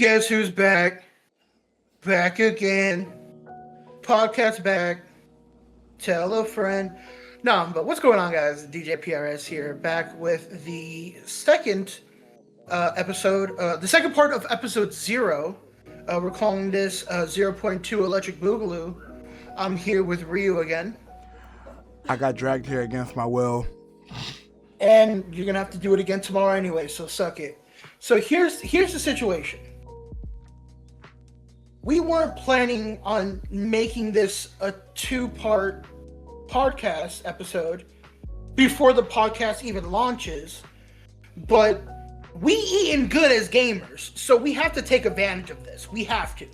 Guess who's back? Back again. Podcast back. Tell a friend. No, but what's going on, guys? DJ PRS here, back with the second episode, the second part of episode 0. We're calling this 0.2 Electric Boogaloo. I'm here with Ryuu again. I got dragged here against my will. And you're going to have to do it again tomorrow anyway, so suck it. So here's the situation. We weren't planning on making this a 2-part podcast episode before the podcast even launches, but we eating good as gamers, so we have to take advantage of this. We have to.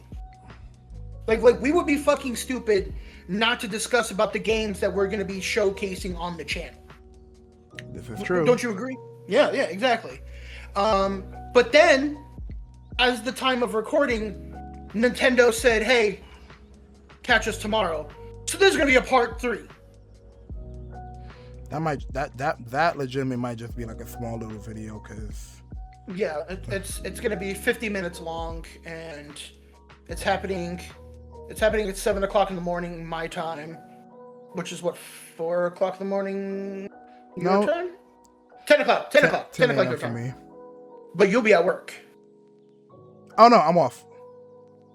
Like we would be fucking stupid not to discuss about the games that we're going to be showcasing on the channel. This is true. Don't you agree? Yeah, exactly. But then, as the time of recording, Nintendo said, "Hey, catch us tomorrow." So there's gonna be a part 3. That legitimately might just be like a small little video, cause yeah, it's gonna be 50 minutes long, and it's happening. It's happening at 7 o'clock in the morning my time, which is what 4 o'clock in the morning your time. 10 o'clock. 10 o'clock your time. Me. But you'll be at work. Oh no, I'm off.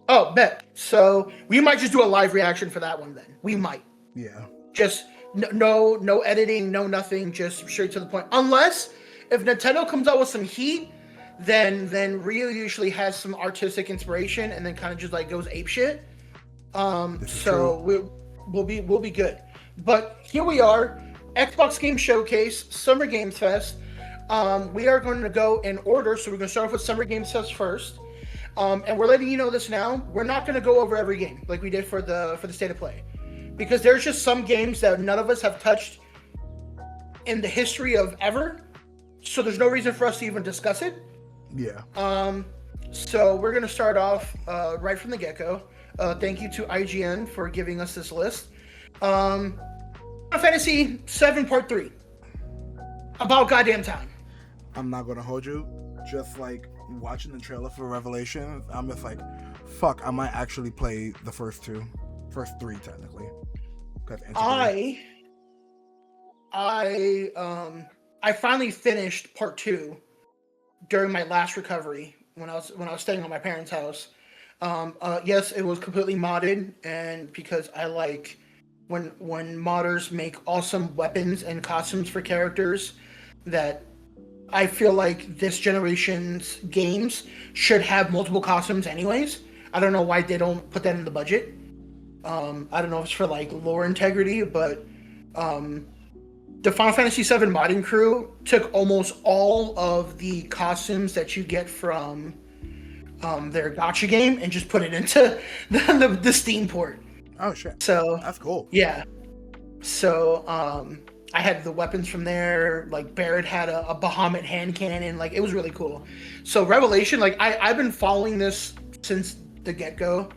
Oh, bet. So we might just do a live reaction for that one then. We might. Yeah. Just no editing, no nothing, just straight to the point. Unless if Nintendo comes out with some heat, then Ryuu usually has some artistic inspiration and then kind of just like goes apeshit. So we'll be good. But here we are, Xbox Game Showcase, Summer Games Fest. We are going to go in order, so we're going to start off with Summer Games Fest first. And we're letting you know this now. We're not going to go over every game like we did for the State of Play, because there's just some games that none of us have touched in the history of ever. So there's no reason for us to even discuss it. Yeah. So we're going to start off right from the get-go. Thank you to IGN for giving us this list. Final Fantasy 7 Part 3. About goddamn time. I'm not going to hold you. Just like watching the trailer for Revelations, I'm just like, fuck, I might actually play the first 3 technically. I finally finished part 2 during my last recovery when I was staying at my parents' house. Yes, it was completely modded, and because I like when modders make awesome weapons and costumes for characters that I feel like this generation's games should have multiple costumes anyways. I don't know why they don't put that in the budget. I don't know if it's for like lore integrity, but the Final Fantasy VII modding crew took almost all of the costumes that you get from their gacha game and just put it into the Steam port. Oh shit. So that's cool. Yeah. So I had the weapons from there. Like Barrett had a Bahamut hand cannon. Like it was really cool. So Revelation, like I've been following this since the get-go.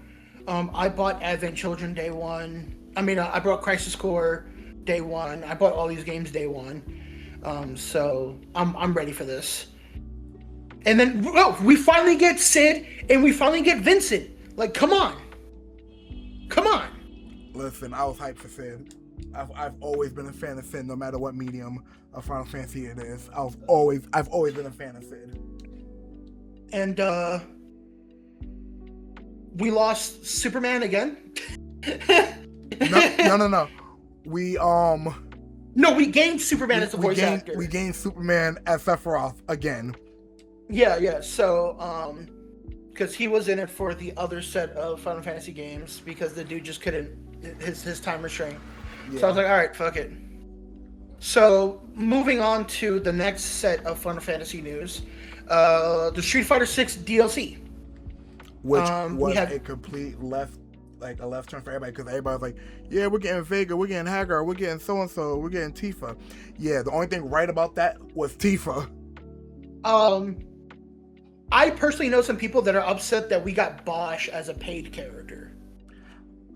I bought Advent Children day 1. I mean, I bought Crisis Core day 1. I bought all these games day 1. So I'm ready for this. And then we finally get Sid and we finally get Vincent. Like, come on. Listen, I was hyped for Sid. I've always been a fan of Sid, no matter what medium of Final Fantasy it is. I've always been a fan of Sid. And we lost Superman again. No. We gained Superman as a voice actor. We gained Superman as Sephiroth again. Yeah. So, because he was in it for the other set of Final Fantasy games, because the dude just couldn't, his time restraint. Yeah. So I was like, all right, fuck it. So moving on to the next set of Final Fantasy news, the Street Fighter 6 DLC, which was a complete left turn for everybody, because everybody was like, yeah, we're getting Vega, we're getting Hagar, we're getting so and so, we're getting Tifa. Yeah, the only thing right about that was Tifa. I personally know some people that are upset that we got Bosch as a paid character.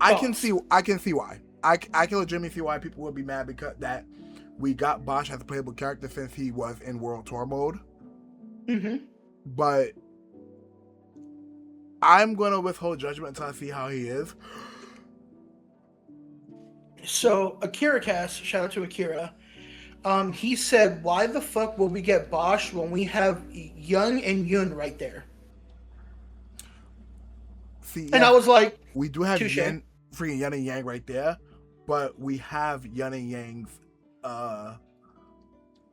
I can see why. I can legitimately see why people would be mad because that we got Bosch as a playable character since he was in World Tour mode. Mm-hmm. But I'm gonna withhold judgment until I see how he is. So Akira Cast, shout out to Akira. He said, "Why the fuck will we get Bosch when we have Young and Yun right there?" See, and I was like, "We do have freaking Yin and Yang right there, but we have Yin and Yang's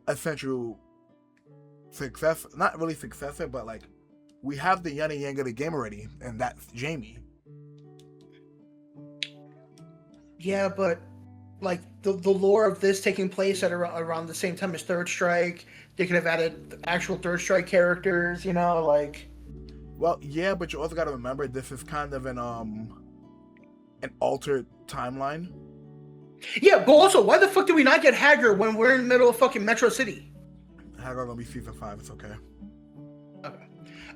essential success, not really successor, but like we have the Yin and Yang of the game already, and that's Jamie." Yeah, but like the lore of this taking place at around the same time as Third Strike, they could have added actual Third Strike characters, like. Well, yeah, but you also got to remember this is kind of an altered timeline. Yeah, but also, why the fuck do we not get Hagar when we're in the middle of fucking Metro City? Hagar gonna be season 5. It's okay. Okay.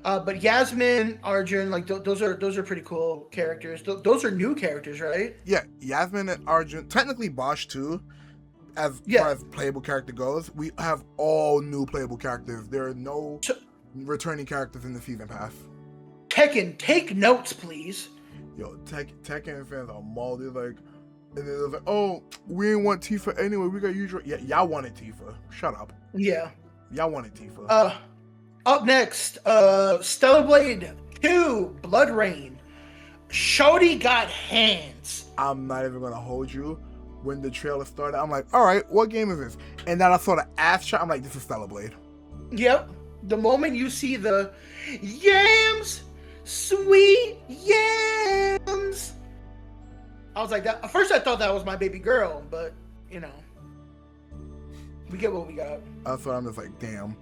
But Yasmin, Arjun, like those are pretty cool characters. Those are new characters, right? Yeah, Yasmin and Arjun, technically Bosch too, as far as playable character goes. We have all new playable characters. There are no returning characters in the season pass. Tekken, take notes, please. Yo, Tekken fans are molded like, and then like, oh, we didn't want Tifa anyway. We got usual. Yeah, y'all wanted Tifa. Shut up. Yeah. Y'all wanted Tifa. Up next, Stellar Blade 2, Blood Rain. Shorty got hands. I'm not even gonna hold you. When the trailer started, I'm like, all right, what game is this? And then I saw the ass shot. I'm like, this is Stellar Blade. Yep. The moment you see the yams, sweet yams, I was like, that. At first, I thought that was my baby girl, but we get what we got. That's what I'm just like, damn.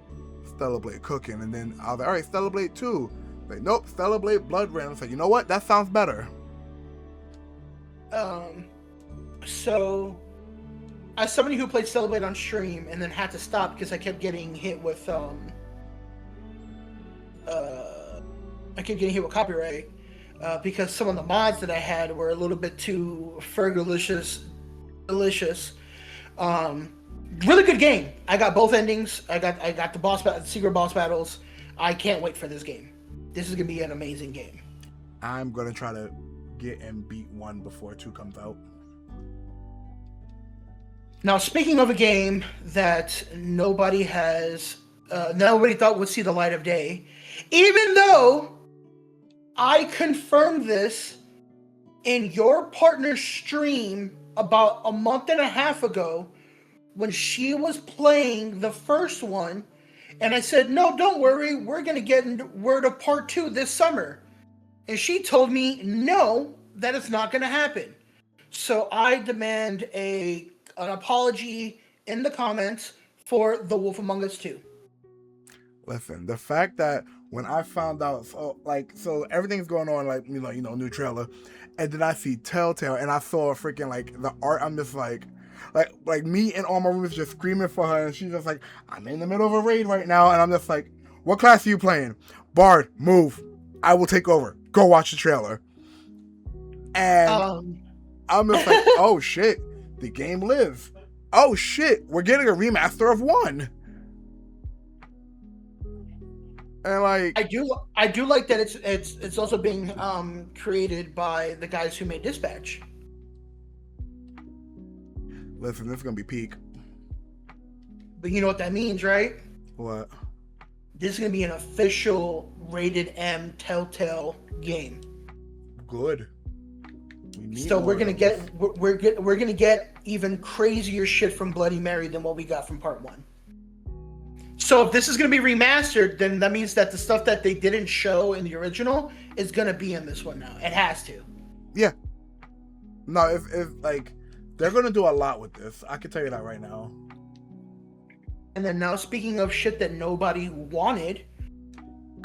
Stellar Blade cooking, and then I was like, all right, Stellar Blade 2. Like, nope, Stellar Blade Blood Rain. I was like, you know what? That sounds better. So, as somebody who played Stellar Blade on stream and then had to stop because I kept getting hit with copyright because some of the mods that I had were a little bit too delicious. Really good game. I got both endings. I got the secret boss battles. I can't wait for this game. This is gonna be an amazing game. I'm gonna try to get and beat 1 before 2 comes out. Now, speaking of a game that nobody thought would see the light of day, even though I confirmed this in your partner's stream about a month and a half ago when she was playing the first one, and I said, no, don't worry, we're going to get word of part 2 this summer. And she told me, no, that is not going to happen. So I demand an apology in the comments for The Wolf Among Us 2. Listen, the fact that when I found out, so everything's going on, like, new trailer, and then I see Telltale, and I saw freaking, like, the art, I'm just like me and all my roommates just screaming for her, and she's just like, I'm in the middle of a raid right now, and I'm just like, what class are you playing? Bard, move. I will take over. Go watch the trailer. And I'm just like, oh shit, the game lives. Oh shit, we're getting a remaster of 1. And like, I do like that it's also being created by the guys who made Dispatch. Listen, this is gonna be peak. But you know what that means, right? What? This is gonna be an official rated M Telltale game. Good. So we're gonna get even crazier shit from Bloody Mary than what we got from part 1. So if this is going to be remastered, then that means that the stuff that they didn't show in the original is going to be in this one now. It has to. Yeah. No, if like, they're going to do a lot with this. I can tell you that right now. And then now, speaking of shit that nobody wanted,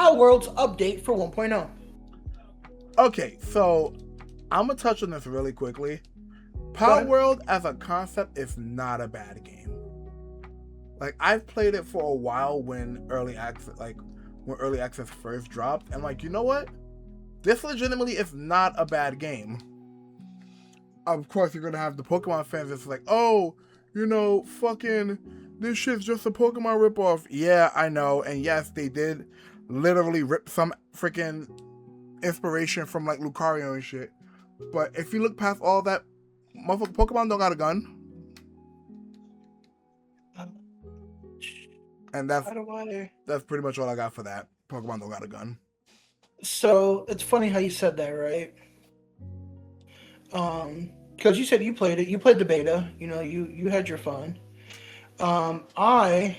Our World's update for 1.0. Okay, so I'm going to touch on this really quickly. Power World as a concept is not a bad game. Like, I've played it for a while when early access first dropped, and like, you know what? This legitimately is not a bad game. Of course, you're gonna have the Pokemon fans that's like, oh, fucking, this shit's just a Pokemon ripoff. Yeah, I know, and yes, they did literally rip some freaking inspiration from like Lucario and shit. But if you look past all that, motherfucker, Pokemon don't got a gun. And that's pretty much all I got for that. Pokemon don't got a gun. So it's funny how you said that, right? Because you said you played it. You played the beta. You know, you had your fun. I,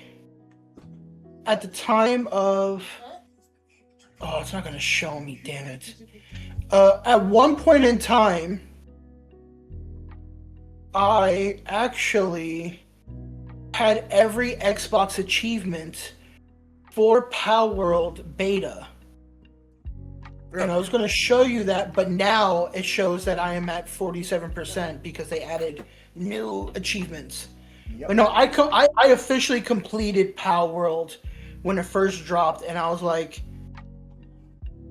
at the time of, oh, it's not gonna show me. Damn it. At one point in time, I actually had every Xbox achievement for Power World beta. And I was going to show you that, but now it shows that I am at 47% because they added new achievements. Yep. But no, I officially completed Power World when it first dropped, and I was like,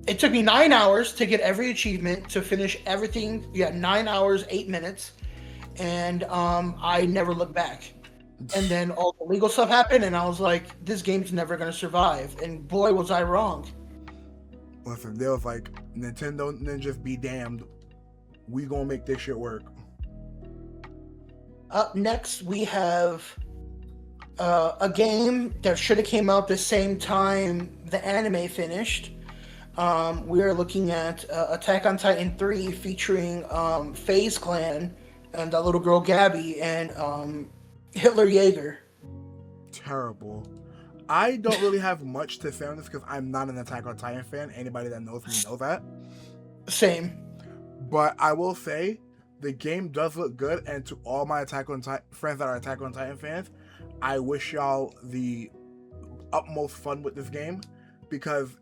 it took me 9 hours to get every achievement, to finish everything. Yeah, 9 hours, 8 minutes, and I never looked back. And then all the legal stuff happened, and I was like, this game's never going to survive. And boy, was I wrong. Listen, they was like, Nintendo Ninjas be damned. We gonna make this shit work. Up next, we have a game that should have came out the same time the anime finished. We are looking at Attack on Titan 3 featuring FaZe Clan and that little girl Gabby and Hitler Jaeger. Terrible. I don't really have much to say on this because I'm not an Attack on Titan fan. Anybody that knows me knows that. Same. But I will say, the game does look good, and to all my Attack on Titan friends that are Attack on Titan fans, I wish y'all the utmost fun with this game, because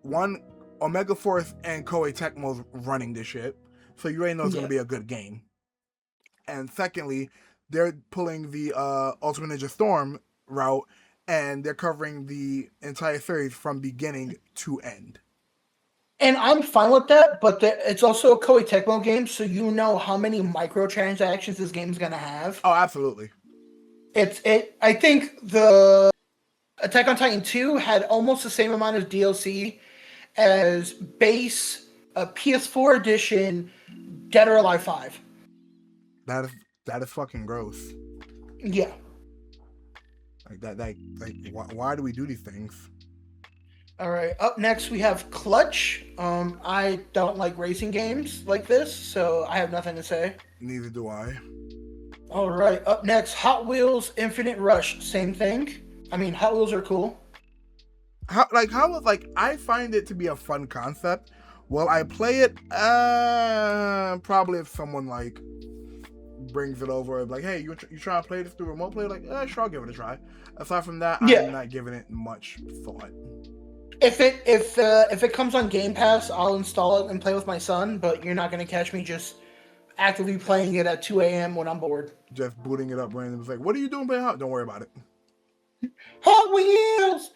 one, Omega Force and Koei Tecmo's running this shit, so you already know it's going to be a good game. And secondly, they're pulling the Ultimate Ninja Storm route, and they're covering the entire series from beginning to end. And I'm fine with that, but it's also a Koei Tecmo game, so you know how many microtransactions this game's gonna have. Oh, absolutely. I think the Attack on Titan 2 had almost the same amount of DLC as base PS4 edition Dead or Alive 5. That is fucking gross. Yeah. Why do we do these things? All right. Up next, we have Clutch. I don't like racing games like this, so I have nothing to say. Neither do I. All right. Up next, Hot Wheels Infinite Rush. Same thing. I mean, Hot Wheels are cool. I find it to be a fun concept. Will I play it? Probably if someone like brings it over, like, hey, you trying to play this through remote play? Like, sure, I'll give it a try. Aside from that, I'm not giving it much thought. If it comes on Game Pass, I'll install it and play with my son. But you're not gonna catch me just actively playing it at 2 a.m. when I'm bored. Just booting it up randomly. It's like, what are you doing playing Hot? Don't worry about it. Hot Wheels.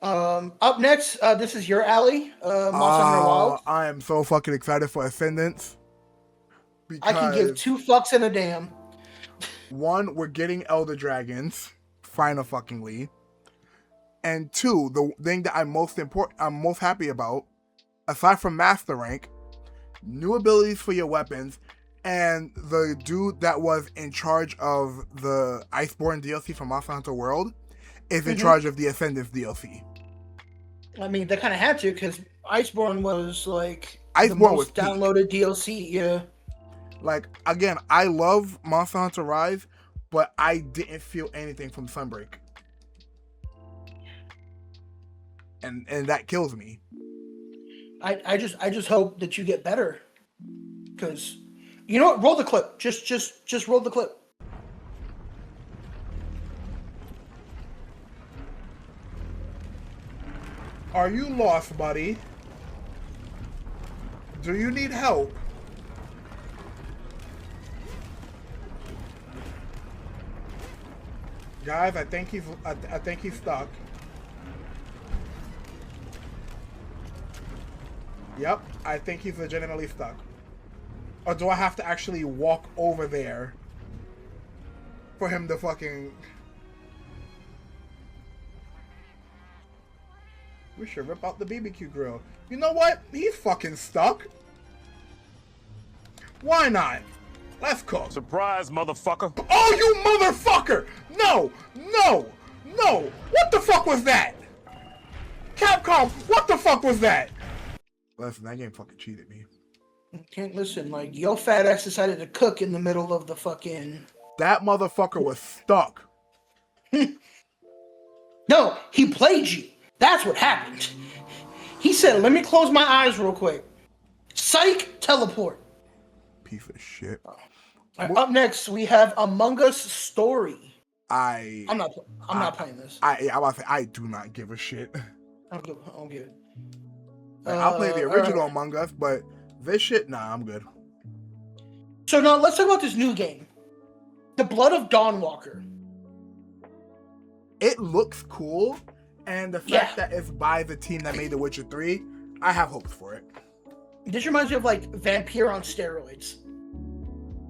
Up next, this is your alley. Monster Hunter Wilds. I am so fucking excited for Ascendance. I can give 2 fucks and a damn. One, we're getting Elder Dragons, final fuckingly. And 2, the thing that I'm most happy about, aside from Master Rank, new abilities for your weapons, and the dude that was in charge of the Iceborne DLC from Monster Hunter World is in charge of the Ascendance DLC. I mean, they kind of had to, because Iceborne was like the most downloaded DLC. Yeah. Like, again, I love Monster Hunter Rise, but I didn't feel anything from Sunbreak. And that kills me. I just hope that you get better. Because, you know what? Roll the clip. Just roll the clip. Are you lost, buddy? Do you need help? Guys, I think he's stuck. Yep, I think he's legitimately stuck. Or do I have to actually walk over there for him to fucking... We should rip out the BBQ grill. You know what? He's fucking stuck. Why not? Let's cook. Surprise, motherfucker. Oh, you motherfucker! No! No! No! What the fuck was that? Capcom, what the fuck was that? Listen, that game fucking cheated me. Can't listen, like, yo fat ass decided to cook in the middle of the fucking... That motherfucker was stuck. No, he played you. That's what happened. He said, let me close my eyes real quick. Psych, teleport. Piece of shit. Right, up next, we have Among Us Story. I'm not playing this. I about to say, I do not give a shit. I don't give it. I'll play the original Among Us, but this shit, nah, I'm good. So now let's talk about this new game. The Blood of Dawnwalker. It looks cool, and the fact that it's by the team that made The Witcher 3, I have hopes for it. This reminds me of like Vampire on steroids.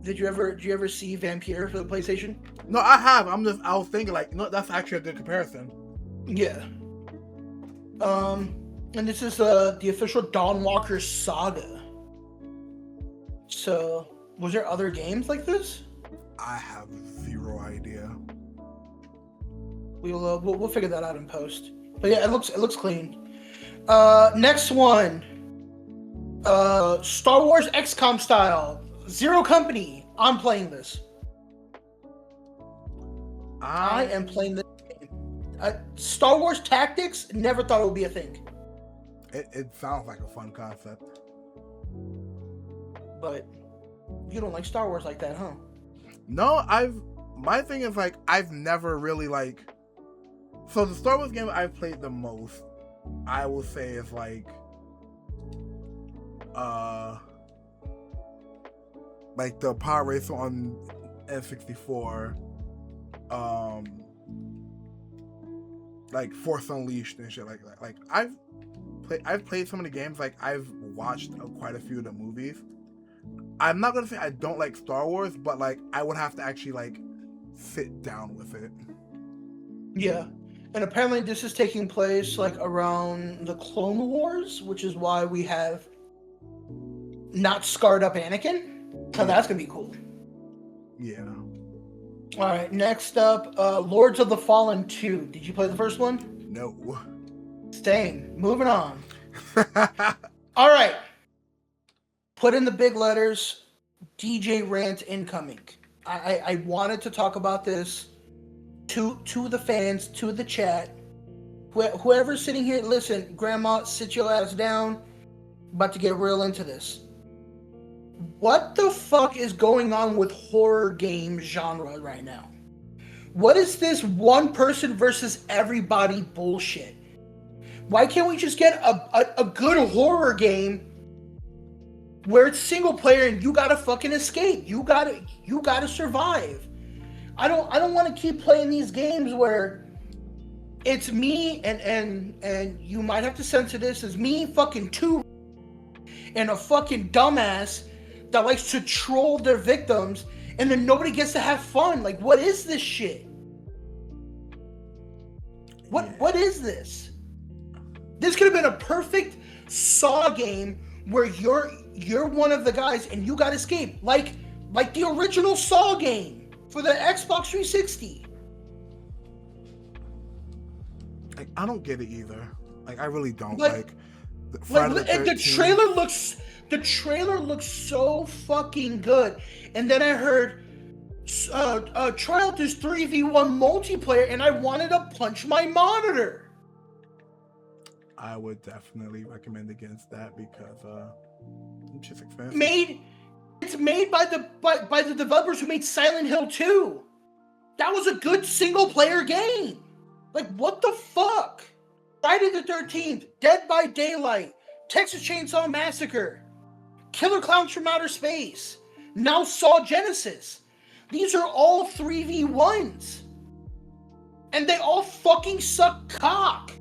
Did you ever see Vampire for the PlayStation? No, I have. I was thinking like, no, that's actually a good comparison. Yeah. And this is the official Dawnwalker saga. So, was there other games like this? I have zero idea. We'll figure that out in post. But yeah, it looks clean. Next one. Star Wars XCOM style. Zero Company. I'm playing this. I am playing this game. Star Wars Tactics, never thought it would be a thing. It sounds like a fun concept. But you don't like Star Wars like that, huh? No, my thing is like, I've never really like, so the Star Wars game I've played the most, I will say is like the Power Racer on N64, like Force Unleashed and shit like that. Like I've played some of the games, like I've watched quite a few of the movies. I'm not gonna say I don't like Star Wars, but like I would have to actually like sit down with it. Yeah. And apparently this is taking place like around the Clone Wars, which is why we have not scarred up Anakin. So that's gonna be cool. Yeah. Alright, next up, Lords of the Fallen 2. Did you play the first one? No. Same. Moving on. Alright. Put in the big letters, DJ rant incoming. I wanted to talk about this to the fans, to the chat. Whoever's sitting here, listen, Grandma, sit your ass down. About to get real into this. What the fuck is going on with horror game genre right now? What is this one person versus everybody bullshit? Why can't we just get a good horror game where it's single player and you gotta fucking escape? You gotta survive. I don't want to keep playing these games where it's me and you might have to censor this as me fucking two and a fucking dumbass that likes to troll their victims, and then nobody gets to have fun. Like, what is this shit? What is this? This could have been a perfect Saw game where you're one of the guys and you got escape, like the original Saw game for the Xbox 360. Like, I don't get it either. Like, I really don't. The trailer looks so fucking good. And then I heard try out this 3v1 multiplayer, and I wanted to punch my monitor. I would definitely recommend against that because it's just expensive. It's made by the developers who made Silent Hill 2. That was a good single player game. Like, what the fuck? Friday the 13th, Dead by Daylight, Texas Chainsaw Massacre, Killer Clowns from Outer Space, now Saw Genesis. These are all 3v1s. And they all fucking suck cock.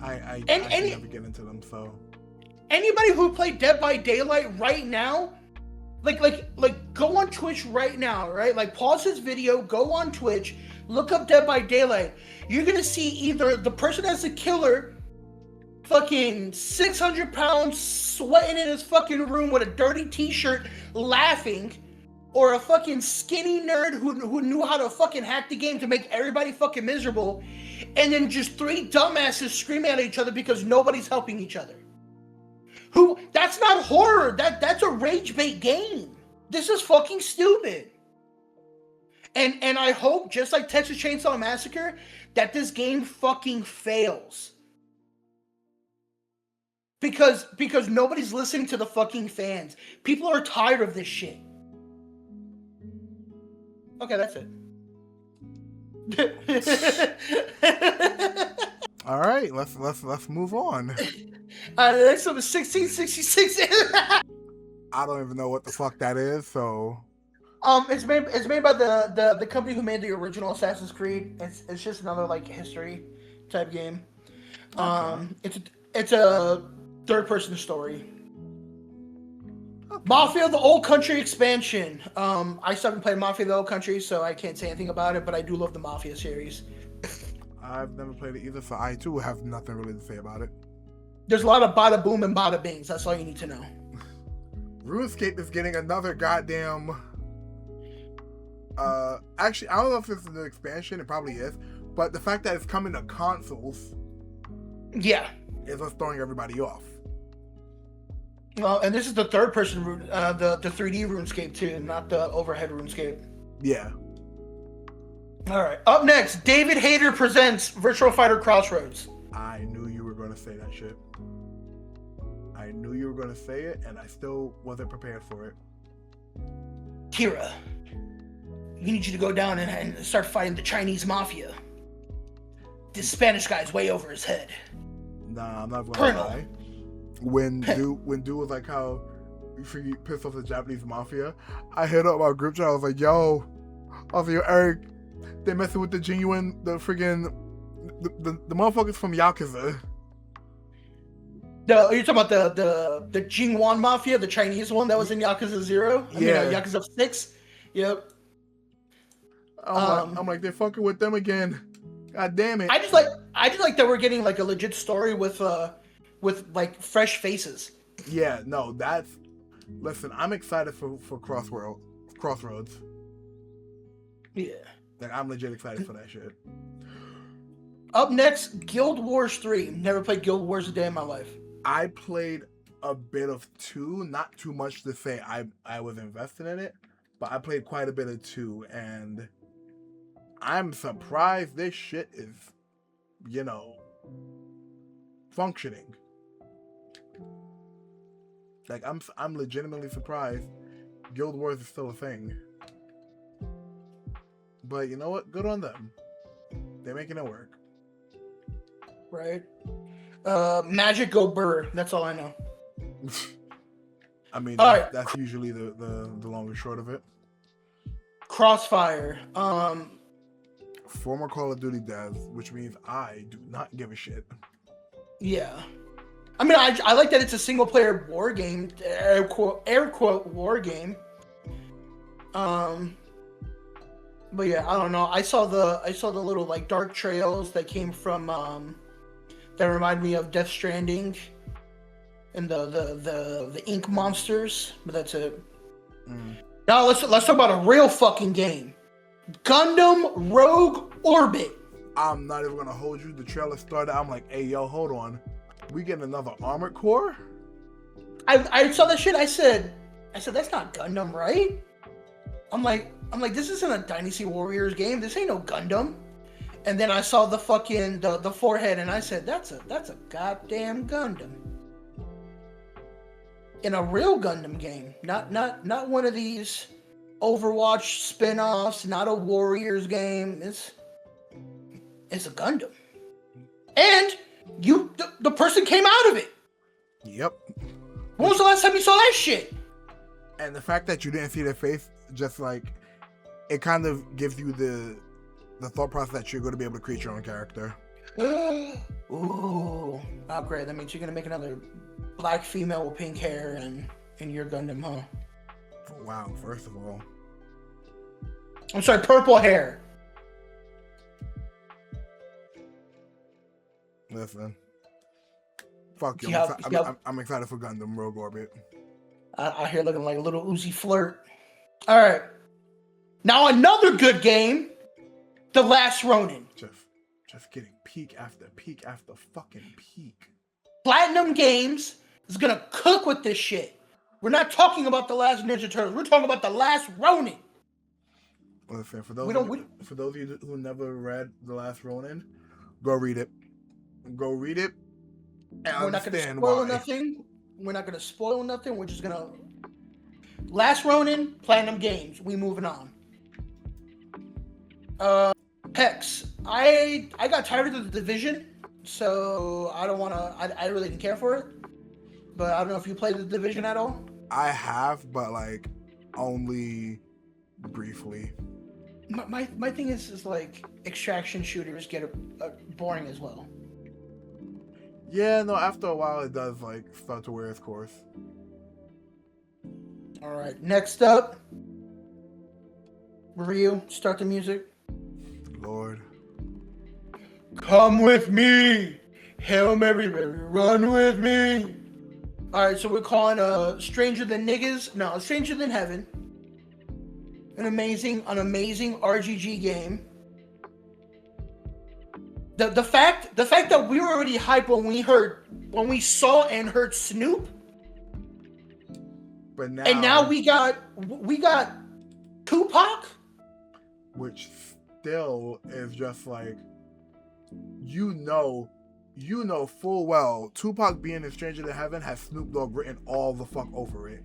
I never get into them, so. Anybody who played Dead by Daylight right now, like go on Twitch right now, right? Like, pause this video, go on Twitch, Look up Dead by Daylight. You're gonna see either the person that's the killer, fucking 600 pounds, sweating in his fucking room with a dirty t-shirt, laughing, or a fucking skinny nerd who knew how to fucking hack the game to make everybody fucking miserable, and then just three dumbasses screaming at each other because nobody's helping each other. That's not horror. That's a rage bait game. This is fucking stupid. And I hope, just like Texas Chainsaw Massacre, that this game fucking fails. Because nobody's listening to the fucking fans. People are tired of this shit. Okay, that's it. All right, let's move on. The next one is 1666. I don't even know what the fuck that is, so. It's made by the company who made the original Assassin's Creed. It's just another like history type game. Okay. It's a third person story. Okay. Mafia: The Old Country expansion. I still haven't played Mafia: The Old Country, so I can't say anything about it. But I do love the Mafia series. I've never played it either, so I too have nothing really to say about it. There's a lot of bada boom and bada bings. That's all you need to know. RuneScape is getting another goddamn. Actually, I don't know if it's an expansion. It probably is, but the fact that it's coming to consoles, yeah, is what's throwing everybody off. Well, and this is the third person, the 3D RuneScape too, not the overhead RuneScape. Yeah. All right. Up next, David Hayter presents Virtual Fighter Crossroads. I knew you were going to say that shit. I knew you were going to say it, and I still wasn't prepared for it. Kira, we need you to go down and start fighting the Chinese mafia. This Spanish guy's way over his head. Nah, I'm not going to lie. When dude was like how you pissed off the Japanese mafia, I hit up my group chat. I was like, yo, Eric, they messing with the motherfuckers from Yakuza. You're talking about the Jingwan Mafia, the Chinese one that was in Yakuza 0? Yakuza 6? Yep. I'm like, they're fucking with them again. God damn it. I just like that we're getting like a legit story with like fresh faces. Yeah, no, listen, I'm excited for Crossroads. Yeah. Like, I'm legit excited for that shit. Up next, Guild Wars 3. Never played Guild Wars a day in my life. I played a bit of 2, not too much to say I was invested in it, but I played quite a bit of 2, and I'm surprised this shit is, functioning. Like, I'm legitimately surprised Guild Wars is still a thing. But you know what? Good on them. They're making it work. Right. Magic Go Burr. That's all I know. I mean, that's usually the long and short of it. Crossfire. Former Call of Duty devs, which means I do not give a shit. Yeah. I mean, I like that it's a single player war game, air quote war game. But yeah, I don't know. I saw the little like dark trails that came from that remind me of Death Stranding and the ink monsters, but that's it. Now let's talk about a real fucking game. Gundam Rogue Orbit. I'm not even gonna hold you. The trailer started. I'm like, hey yo, hold on. We getting another Armored Core? I saw that shit. I said that's not Gundam, right? I'm like, this isn't a Dynasty Warriors game. This ain't no Gundam. And then I saw the fucking the forehead, and I said, that's a goddamn Gundam. In a real Gundam game, not one of these Overwatch spin-offs, not a Warriors game. It's a Gundam. And the person came out of it. Yep. When was the last time you saw that shit? And the fact that you didn't see their face, just like, it kind of gives you the thought process that you're going to be able to create your own character. Ooh. Oh, great. That means you're going to make another black female with pink hair and your Gundam, huh? Wow, first of all. I'm sorry, purple hair. Listen. Fuck you. I'm excited for Gundam Rogue Orbit. Out here looking like a little Uzi flirt. All right. Now another good game. The Last Ronin. Just getting peak after fucking peak. Platinum Games is gonna cook with this shit. We're not talking about the last Ninja Turtles. We're talking about the Last Ronin. Listen, for those of you who never read The Last Ronin, go read it. Go read it. We're not gonna spoil nothing. We're not gonna spoil nothing. We're just gonna Last Ronin, Platinum Games. We moving on. Hex. I got tired of the Division, so I don't wanna. I really didn't care for it. But I don't know if you played the Division at all. I have, but like only briefly. My thing is like extraction shooters get boring as well. Yeah, no. After a while, it does like start to wear its course. All right. Next up, Ryuu. Start the music. Lord. Come with me, Hail Mary, run with me. All right, so we're calling Stranger Than Niggas. No, Stranger Than Heaven. An amazing RGG game. The fact that we were already hyped when we saw and heard Snoop. But now we got Tupac, which still is just like you know full well Tupac being in Stranger Than Heaven has Snoop Dogg written all the fuck over it.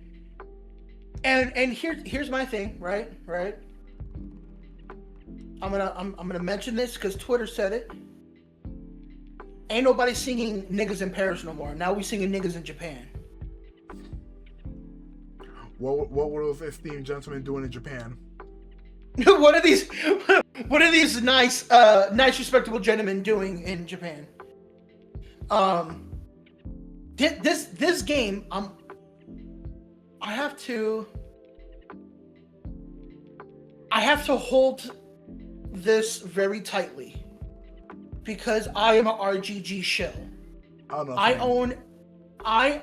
And here's my thing, right? I'm gonna mention this because Twitter said it. Ain't nobody singing niggas in Paris no more. Now we singing niggas in Japan. What were those esteemed gentlemen doing in Japan? What are these nice respectable gentlemen doing in Japan? This game, I have to hold this very tightly because I am an RGG shill. I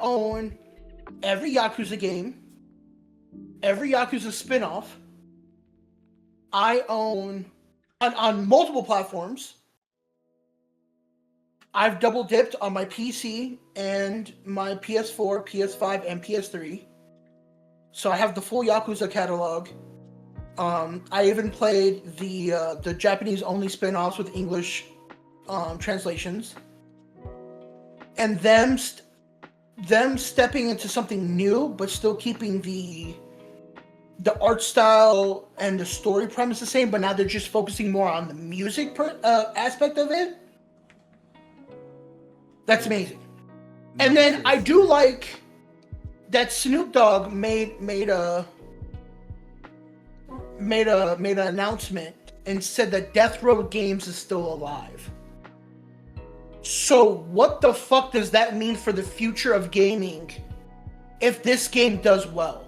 own every Yakuza game, every Yakuza spin-off. I own on multiple platforms. I've double dipped on my PC and my PS4, PS5, and PS3. So I have the full Yakuza catalog. I even played the Japanese only spin-offs with English translations. And them stepping into something new, but still keeping the art style and the story premise the same, but now they're just focusing more on the music aspect of it. That's amazing. And then I do like that Snoop Dogg made an announcement and said that Death Row Games is still alive. So what the fuck does that mean for the future of gaming if this game does well?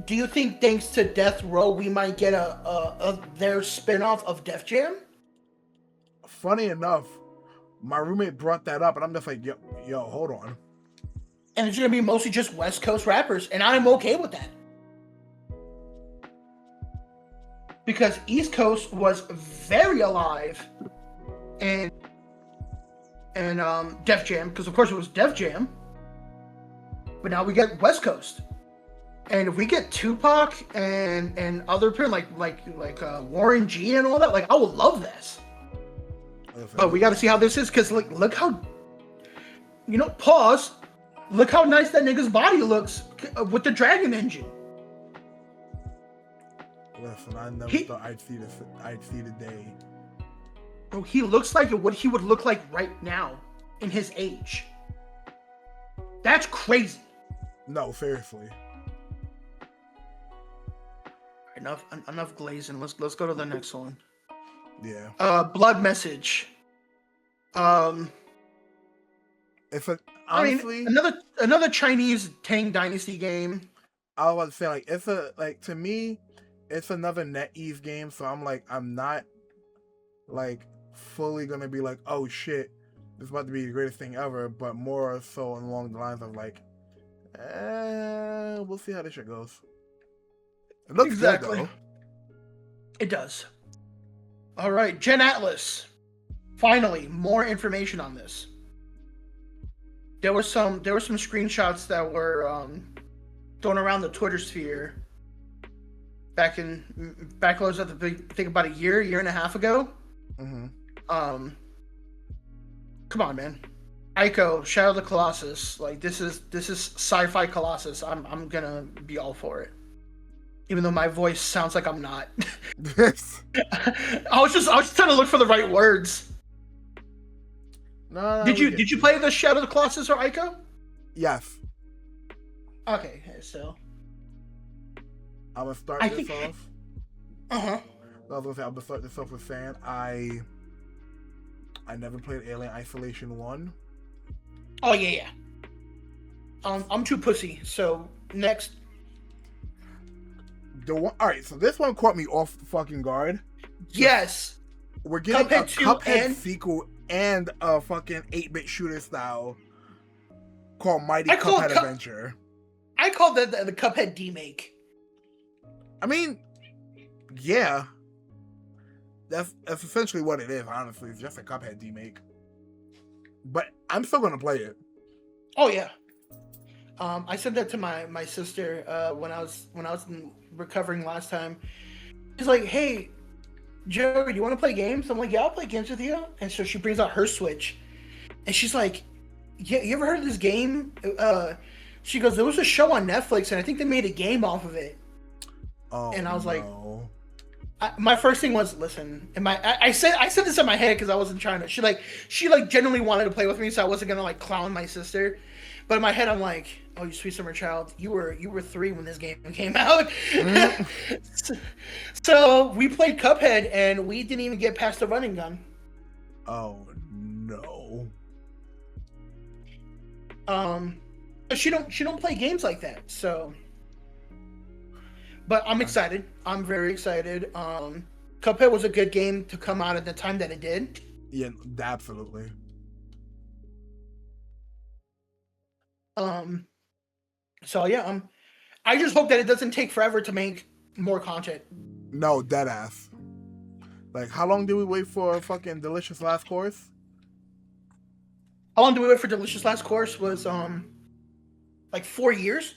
Do you think thanks to Death Row we might get their spin-off of Def Jam? Funny enough, my roommate brought that up and I'm just like, yo, hold on. And it's gonna be mostly just West Coast rappers, and I'm okay with that. Because East Coast was very alive and Def Jam, because of course it was Def Jam. But now we get West Coast. And if we get Tupac and other people like Warren G and all that, like I would love this. But we got to see how this is, because look how, pause. Look how nice that nigga's body looks with the Dragon engine. Listen, I never thought I'd see the day. Bro, he looks like what he would look like right now in his age. That's crazy. No, seriously. Enough glazing. Let's go to the next one. Yeah. Blood Message. It's honestly another Chinese Tang Dynasty game. I was about to say to me, it's another NetEase game. So I'm not fully gonna be like, oh shit, this is about to be the greatest thing ever, but more so along the lines of like, we'll see how this shit goes. It looks exactly. good, though. It does. All right, Gen Atlas. Finally, more information on this. There were some screenshots that were thrown around the Twitter sphere back when I was at the thing about a year and a half ago. Mm-hmm. Come on, man. Ico, Shadow of the Colossus. Like this is sci-fi Colossus. I'm gonna be all for it. Even though my voice sounds like I'm not. I was just trying to look for the right words. No, did you play the Shadow of the Colossus or Ico? Yes. Okay, so I'm gonna start this off. Uh-huh. I was gonna say I'm gonna start this off with saying I never played Alien Isolation 1. Oh yeah. I'm too pussy. So next. Alright, so this one caught me off fucking guard. Yes. We're getting a Cuphead sequel and a fucking 8-bit shooter style called Mighty Cuphead Adventure. I call that the Cuphead demake. I mean, yeah. That's essentially what it is, honestly. It's just a Cuphead demake. But I'm still gonna play it. Oh yeah. I said that to my sister when I was recovering last time. She's like, "Hey, Joey, do you want to play games?" I'm like, "Yeah, I'll play games with you." And so she brings out her Switch, and she's like, "Yeah, you ever heard of this game?" She goes, "There was a show on Netflix, and I think they made a game off of it." Oh, and I was like, my first thing was, listen. I said this in my head because I wasn't trying to. She genuinely wanted to play with me, so I wasn't gonna like clown my sister. But in my head, I'm like, "Oh, you sweet summer child, you were 3 when this game came out." Mm-hmm. So we played Cuphead, and we didn't even get past the running gun. Oh no. She don't play games like that. So, but I'm excited. I'm very excited. Cuphead was a good game to come out at the time that it did. Yeah, absolutely. So yeah, I just hope that it doesn't take forever to make more content. No, deadass. Like, how long did we wait for fucking Delicious Last Course? How long did we wait for Delicious Last Course? Was like 4 years.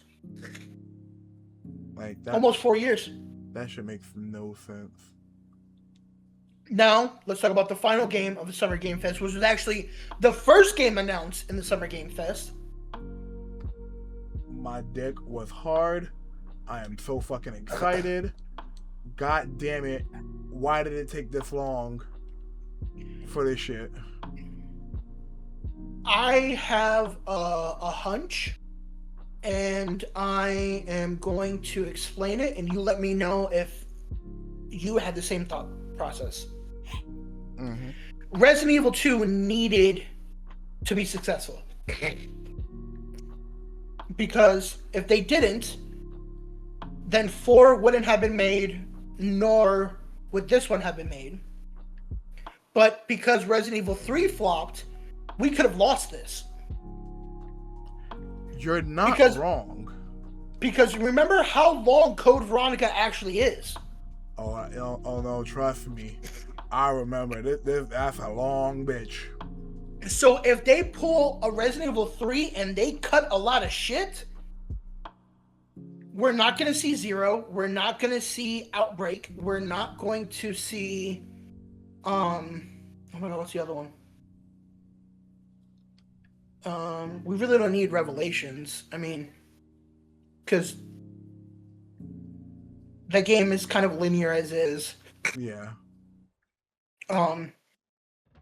Like that, almost 4 years. That shit makes no sense. Now let's talk about the final game of the Summer Game Fest, which was actually the first game announced in the Summer Game Fest. My dick was hard. I am so fucking excited. God damn it. Why did it take this long for this shit? I have a hunch, and I am going to explain it, and you let me know if you had the same thought process. Mm-hmm. Resident Evil 2 needed to be successful. Because if they didn't, then 4 wouldn't have been made, nor would this one have been made. But because Resident Evil 3 flopped, we could have lost this. You're not wrong. Because remember how long Code Veronica actually is. Oh no, trust me. I remember. That's a long bitch. So if they pull a Resident Evil 3 and they cut a lot of shit, we're not going to see Zero. We're not going to see Outbreak. We're not going to see... oh my god, what's the other one? We really don't need Revelations. I mean, because that game is kind of linear as is. Yeah.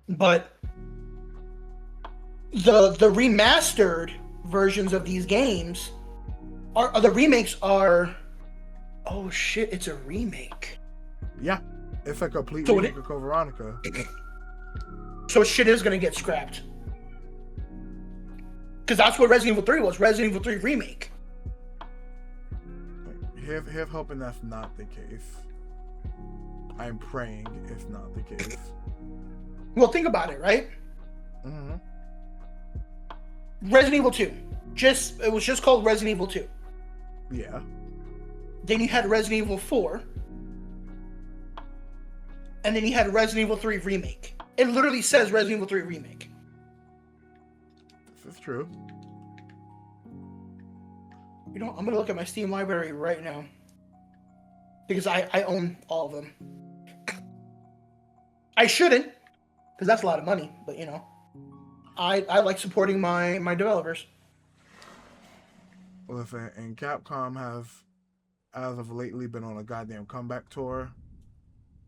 But the remastered versions of these games are the remakes are... Oh shit, it's a remake. Yeah, it's a complete remake of Code Veronica. So shit is gonna get scrapped. Because that's what Resident Evil 3 was. Resident Evil 3 remake. Here's hoping that's not the case. I'm praying it's not the case. Well, think about it, right? Mm-hmm. Resident Evil 2. It was just called Resident Evil 2. Yeah. Then you had Resident Evil 4. And then you had Resident Evil 3 Remake. It literally says Resident Evil 3 Remake. This is true. You know, I'm going to look at my Steam library right now. Because I own all of them. I shouldn't, because that's a lot of money. But, you know, I like supporting my developers. Listen, and Capcom has, as of lately, been on a goddamn comeback tour.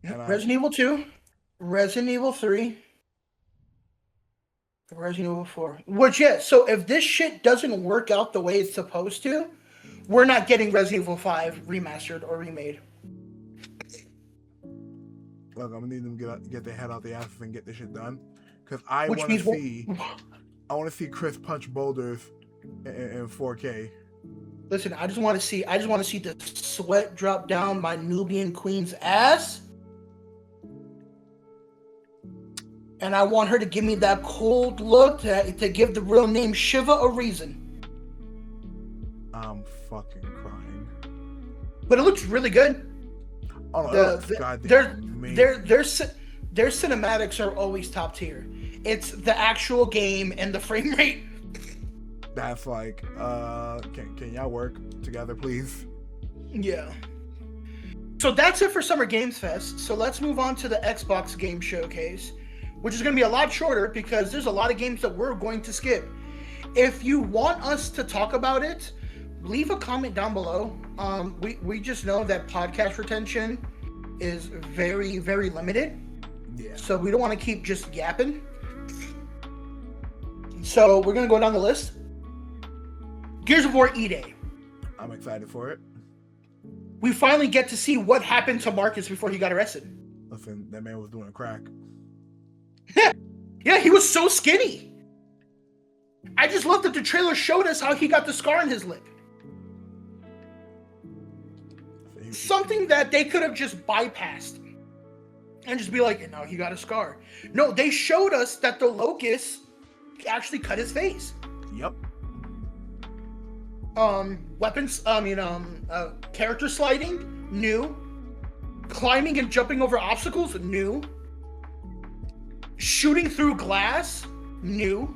Resident Evil 2, Resident Evil 3, Resident Evil 4. Which, yeah, so if this shit doesn't work out the way it's supposed to, we're not getting Resident Evil 5 remastered or remade. Look, I'm gonna need them to get their head out the ass and get this shit done. Because I want to see Chris punch boulders in 4K. Listen, I just want to see the sweat drop down my Nubian queen's ass. And I want her to give me that cold look to give the real name Shiva a reason. I'm fucking crying. But it looks really good. Oh no, their cinematics are always top tier. It's the actual game and the frame rate. That's like, can y'all work together, please? Yeah. So that's it for Summer Games Fest. So let's move on to the Xbox Game Showcase, which is going to be a lot shorter because there's a lot of games that we're going to skip. If you want us to talk about it, leave a comment down below. We just know that podcast retention is very, very limited. Yeah. So we don't want to keep just yapping. So we're going to go down the list. Gears of War E-Day. I'm excited for it. We finally get to see what happened to Marcus before he got arrested. Listen, that man was doing crack. Yeah, he was so skinny. I just love that the trailer showed us how he got the scar on his lip. Something that they could have just bypassed and just be like, no, he got a scar. No, they showed us that the locust actually cut his face. Yep. Character sliding, new. Climbing and jumping over obstacles, new. Shooting through glass, new.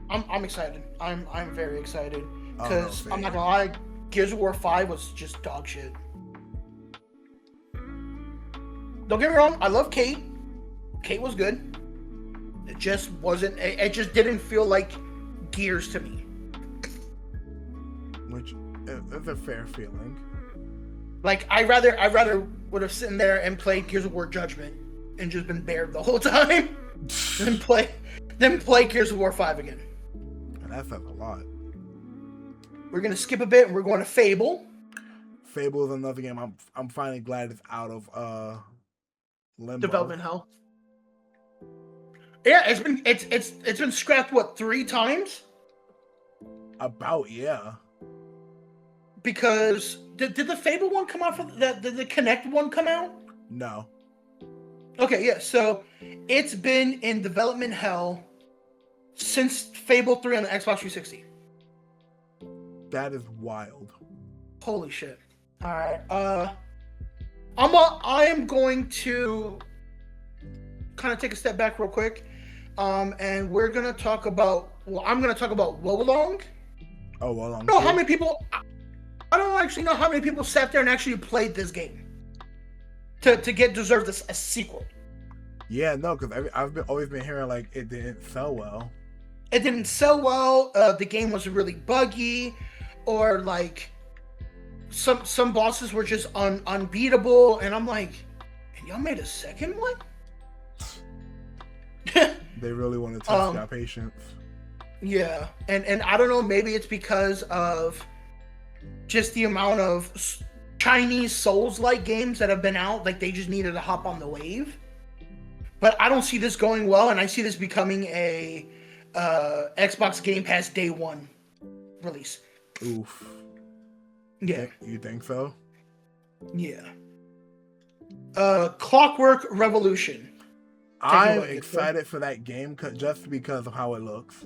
I'm excited. I'm very excited. Because I'm not gonna lie, Gears of War 5 was just dog shit. Don't get me wrong, I love Kate. Kate was good. It just wasn't. It just didn't feel like Gears to me. Which is a fair feeling. Like I rather would have sitting there and played Gears of War Judgment and just been bared the whole time than play Gears of War 5 again. And that says a lot. We're gonna skip a bit and we're going to Fable. Fable is another game I'm finally glad it's out of limbo. Development hell. Yeah, it's been scrapped 3 times? About, yeah. Because did the Fable one come out did the Connect one come out? No. Okay, yeah, so it's been in development hell since Fable 3 on the Xbox 360. That is wild. Holy shit. Alright, I am going to kind of take a step back real quick. And we're gonna talk about. Well, I'm gonna talk about Wolong. Oh, Wolong. No, how many people? I don't actually know how many people sat there and actually played this game to deserve this a sequel. Yeah, no, because I've always been hearing like it didn't sell well. It didn't sell well. The game was really buggy, or like some bosses were just unbeatable, and I'm like, and y'all made a second one? They really want to test our patience. Yeah, and I don't know, maybe it's because of just the amount of Chinese Souls-like games that have been out, like they just needed to hop on the wave. But I don't see this going well, and I see this becoming a Xbox Game Pass Day 1 release. Oof. Yeah. You think so? Yeah. Clockwork Revolution. I'm excited for that game just because of how it looks.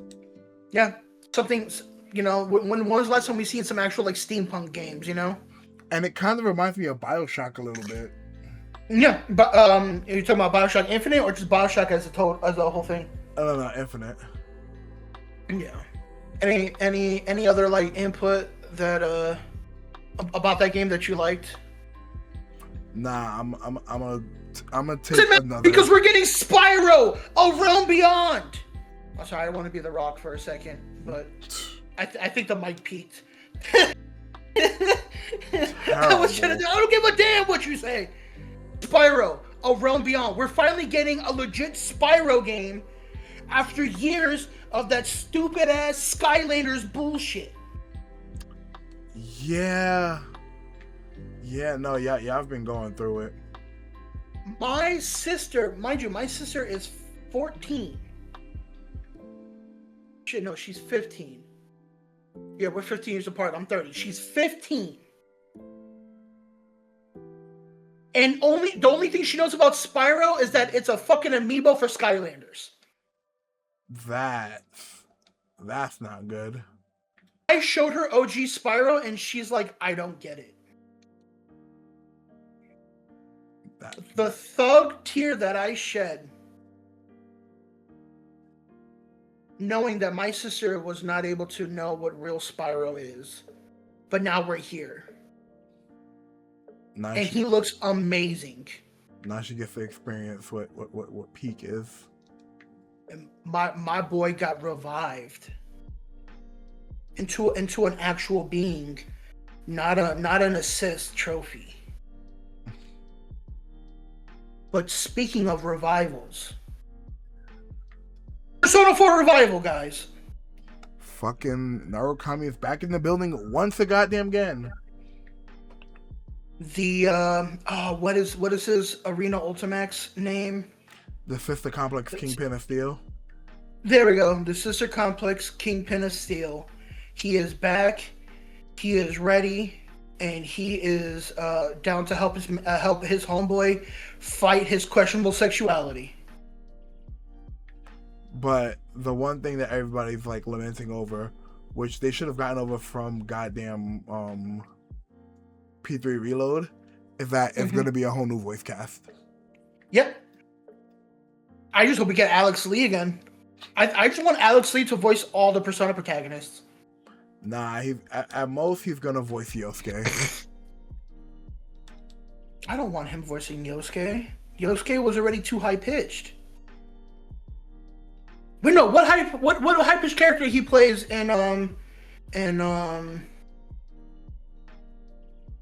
Yeah, something. When was the last time we seen some actual like steampunk games? And it kind of reminds me of BioShock a little bit. Yeah, but are you talking about BioShock Infinite or just BioShock as a whole thing? No, Infinite. Yeah. Any other like input that about that game that you liked? Nah, I'm gonna take another. Because we're getting Spyro, A Realm Beyond. I'm sorry, I want to be The Rock for a second, but I think the mic peaked. I don't give a damn what you say. Spyro, A Realm Beyond. We're finally getting a legit Spyro game after years of that stupid ass Skylanders bullshit. Yeah, I've been going through it. My sister, mind you, is 14. Shit, no, she's 15. Yeah, we're 15 years apart. I'm 30. She's 15. And the only thing she knows about Spyro is that it's a fucking amiibo for Skylanders. That's not good. I showed her OG Spyro and she's like, I don't get it. The thug tear that I shed knowing that my sister was not able to know what real Spyro is. But now we're here. And he looks amazing. Now she gets to experience what peak is. And my boy got revived into an actual being, not an assist trophy. But speaking of revivals, Persona 4 revival, guys. Fucking Narukami is back in the building once a goddamn again. The what is his Arena Ultimax name? The Sister Complex Kingpin of Steel. There we go. The Sister Complex Kingpin of Steel. He is back. He is ready, and he is down to help his homeboy fight his questionable sexuality. But the one thing that everybody's like lamenting over, which they should have gotten over from goddamn P3 Reload, is that it's going to be a whole new voice cast. Yep. I just hope we get Alex Lee again. I just want Alex Lee to voice all the Persona protagonists. Nah, at most he's gonna voice Yosuke. I don't want him voicing Yosuke. Yosuke was already too high pitched. But no, what high pitched character he plays in oh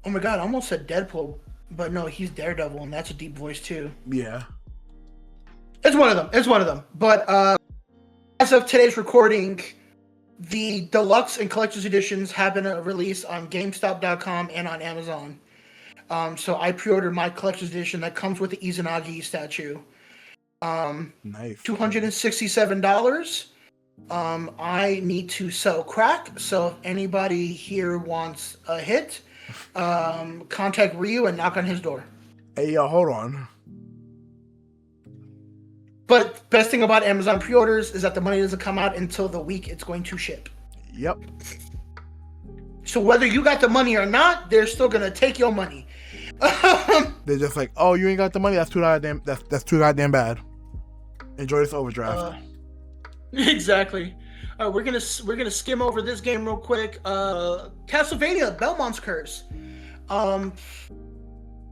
my god, I almost said Deadpool, but no, he's Daredevil, and that's a deep voice too. Yeah. It's one of them. But as of today's recording, the deluxe and collector's editions have been released on GameStop.com and on Amazon. So I pre-ordered my collector's edition that comes with the Izanagi statue. Nice. $267. I need to sell crack, so if anybody here wants a hit, contact Ryuu and knock on his door. Hey, yo, hold on. But best thing about Amazon pre-orders is that the money doesn't come out until the week it's going to ship. Yep. So whether you got the money or not, they're still gonna take your money. They're just like, oh, you ain't got the money. That's too goddamn bad. Enjoy this overdraft. Exactly. We're gonna skim over this game real quick. Castlevania: Belmont's Curse.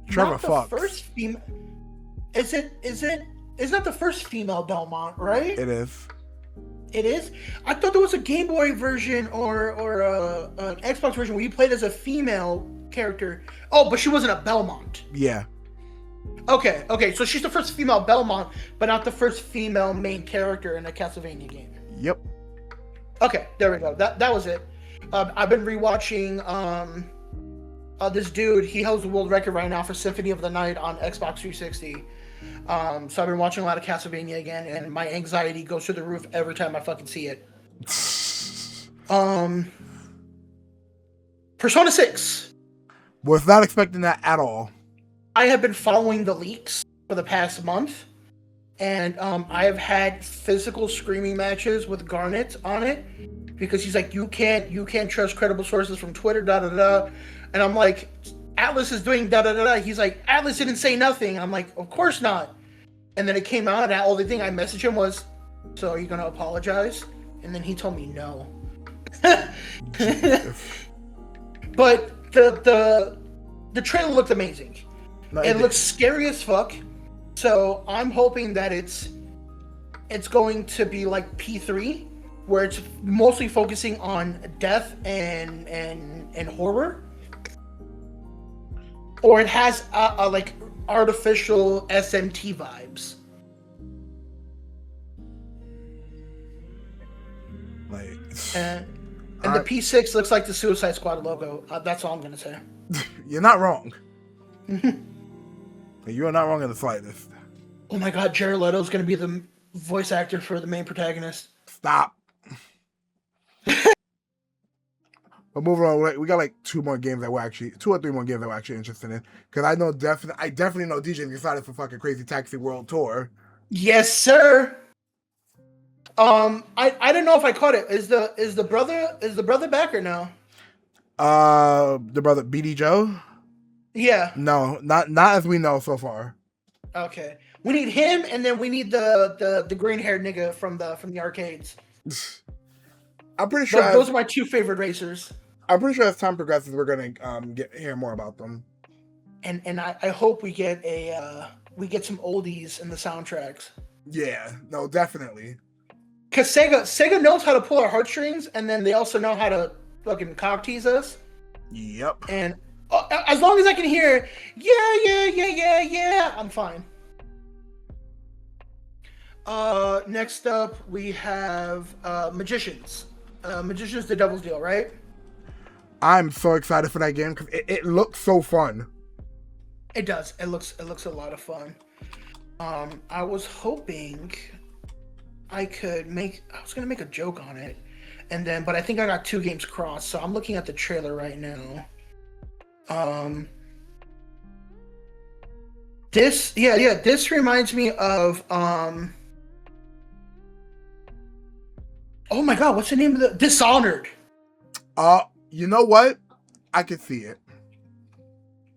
Trevor Fox. First female. Is not the first female Belmont, right? It is. It is? I thought there was a Game Boy version or an Xbox version where you played as a female character. Oh, but she wasn't a Belmont. Yeah. Okay. So she's the first female Belmont, but not the first female main character in a Castlevania game. Yep. Okay, there we go. That was it. I've been rewatching this dude. He holds the world record right now for Symphony of the Night on Xbox 360. So I've been watching a lot of Castlevania again, and my anxiety goes through the roof every time I fucking see it. Persona 6. Was not expecting that at all. I have been following the leaks for the past month, and I have had physical screaming matches with Garnet on it because he's like, you can't trust credible sources from Twitter, da da da, and I'm like, Atlas is doing da da da da. He's like, Atlas didn't say nothing. I'm like, of course not. And then it came out, and all the thing I messaged him was, so are you gonna apologize? And then he told me no. But the trailer looked amazing. No, it looks scary as fuck. So I'm hoping that it's going to be like P3, where it's mostly focusing on death and horror, or it has a like artificial SMT vibes. Like, and the P6 looks like the Suicide Squad logo. That's all I'm gonna say. You're not wrong. You are not wrong in the slightest. Oh my God, Jared Leto's gonna be the voice actor for the main protagonist. Stop. But moving on, we got like 2 or 3 more games that we're actually interested in. Because I definitely know DJ's excited for fucking Crazy Taxi World Tour. Yes, sir. I don't know if I caught it. Is the brother back or no? The brother BD Joe? Yeah. No, not as we know so far. Okay. We need him, and then we need the green haired nigga from the arcades. I'm pretty sure those are my 2 favorite racers. I'm pretty sure as time progresses, we're gonna hear more about them. And I hope we get some oldies in the soundtracks. Yeah, no, definitely. Cause Sega knows how to pull our heartstrings, and then they also know how to fucking cock tease us. Yep. And as long as I can hear, yeah, I'm fine. Next up we have Magicians. Magicians, the Devil's Deal, right? I'm so excited for that game because it looks so fun. It does. It looks a lot of fun. I was hoping I was gonna make a joke on it, but I think I got 2 games crossed, so I'm looking at the trailer right now. This reminds me of oh my God, what's the name of the Dishonored? You know what? I could see it.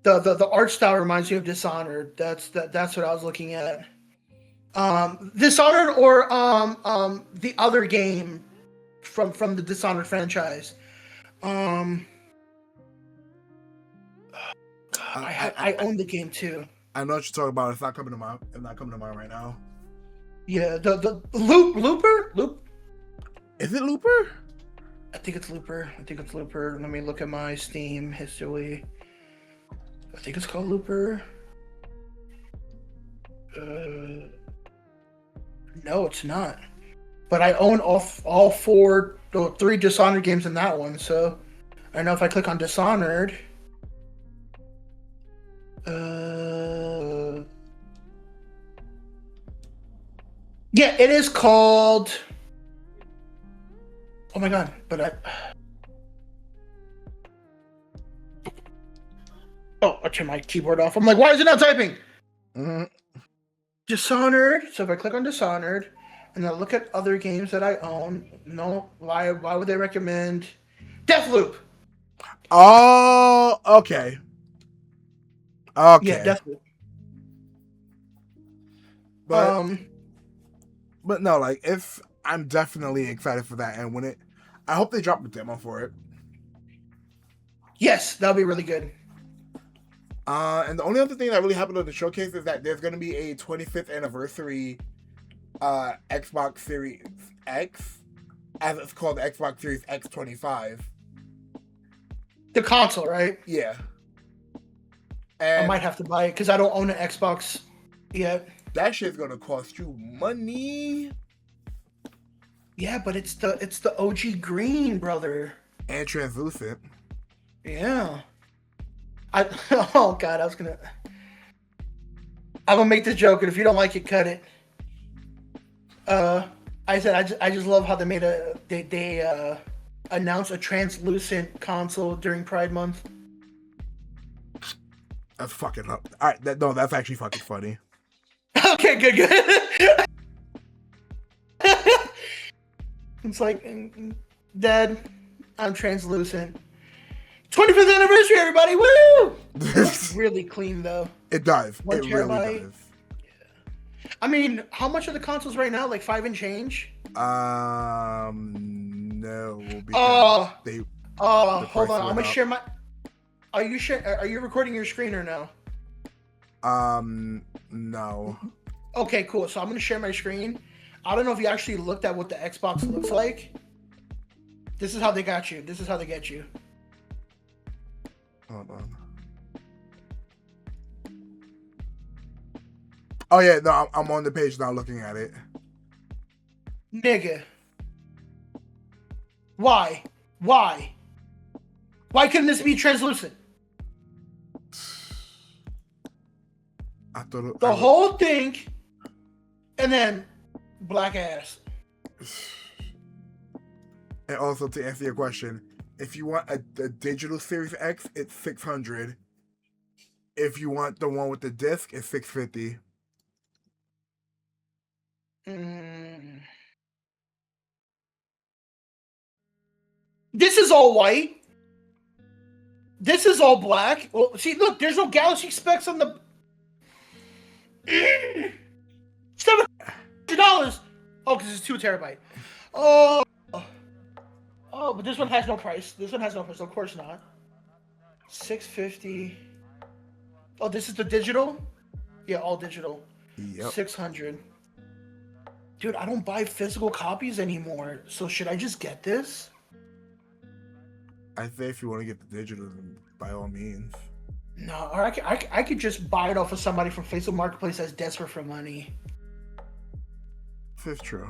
The art style reminds me of Dishonored. That's what I was looking at. Dishonored or the other game from the Dishonored franchise. I own the game too. I know what you're talking about. It's not coming to mind right now. Yeah, the Looper. Is it Looper? I think it's Looper. Let me look at my Steam history. I think it's called Looper. No, it's not. But I own all 3 Dishonored games in that one, so I know if I click on Dishonored. Yeah, it is called. Oh my God! But I turned my keyboard off. I'm like, why is it not typing? Mm-hmm. Dishonored. So if I click on Dishonored, and I look at other games that I own, no, why would they recommend Deathloop? Oh, okay. Yeah, Deathloop. But no, like I'm definitely excited for that, and I hope they drop a demo for it. Yes, that'll be really good. And the only other thing that really happened on the showcase is that there's going to be a 25th anniversary Xbox Series X, as it's called, the Xbox Series X25. The console, right? Yeah. And I might have to buy it because I don't own an Xbox yet. That shit's gonna cost you money. Yeah, but it's the OG green, brother. And translucent. Yeah. Oh God, I'm gonna make this joke, and if you don't like it, cut it. I said I just love how they made they announced a translucent console during Pride Month. That's fucking up. All right, that's actually fucking funny. Okay, good. It's like, Dad, I'm translucent. 25th anniversary, everybody! Woo! It looks really clean, though. It does. One it terabyte. Really does. Yeah. I mean, how much are the consoles right now? Like 5 and change? No. Hold on. I'm gonna share my. Are you recording your screen or no? No. Okay, cool. So I'm gonna share my screen. I don't know if you actually looked at what the Xbox looks like. This is how they got you. This is how they get you. Hold on. Oh yeah, no, I'm on the page now looking at it. Nigga. Why? Why couldn't this be translucent? I thought the whole thing, and then black ass. And also to answer your question, if you want a digital Series X, it's $600. If you want the one with the disc, it's $650. This is all white. This is all black. Well, see, look, there's no Galaxy specs on the. $700. Oh, because it's 2 terabyte. Oh, but this one has no price. This one has no price. Of course not. $650. Oh, this is the digital. Yeah, all digital. Yep. $600. Dude, I don't buy physical copies anymore. So should I just get this? I say if you want to get the digital, then by all means. No, or I could just buy it off of somebody from Facebook Marketplace that's desperate for money. This is true.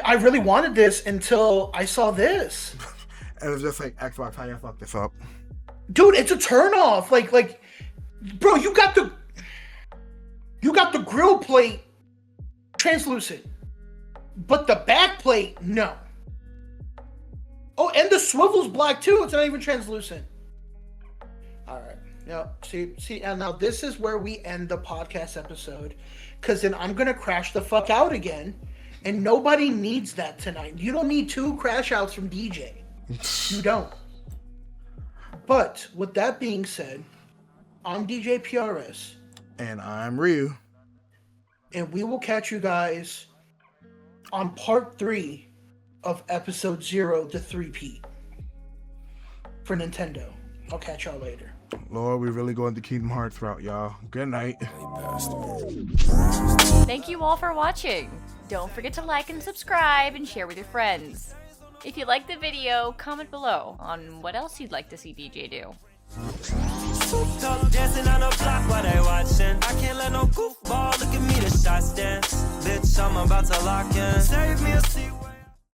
I really wanted this until I saw this. And it's just like, Xbox, how you fuck this up? Dude, it's a turnoff. Like, bro, you got the grill plate translucent, but the back plate, no. Oh, and the swivel's black too. It's not even translucent. All right. Yeah. See, and now this is where we end the podcast episode, because then I'm gonna crash the fuck out again, and nobody needs that tonight. You don't need 2 crash outs from DJ. You don't. But with that being said, I'm DJ PRS, and I'm Ryuu, and we will catch you guys on part 3 of episode 0, the 3P for Nintendo. I'll catch y'all later. Lord, we really going the Kingdom Hearts route, y'all. Good night. Thank you all for watching. Don't forget to like and subscribe and share with your friends. If you liked the video, comment below on what else you'd like to see DJ do. Dancing on the block while they watching. I can't let no goofball look at me, the shots dance. Bitch, I'm about to lock in. Save me a seat.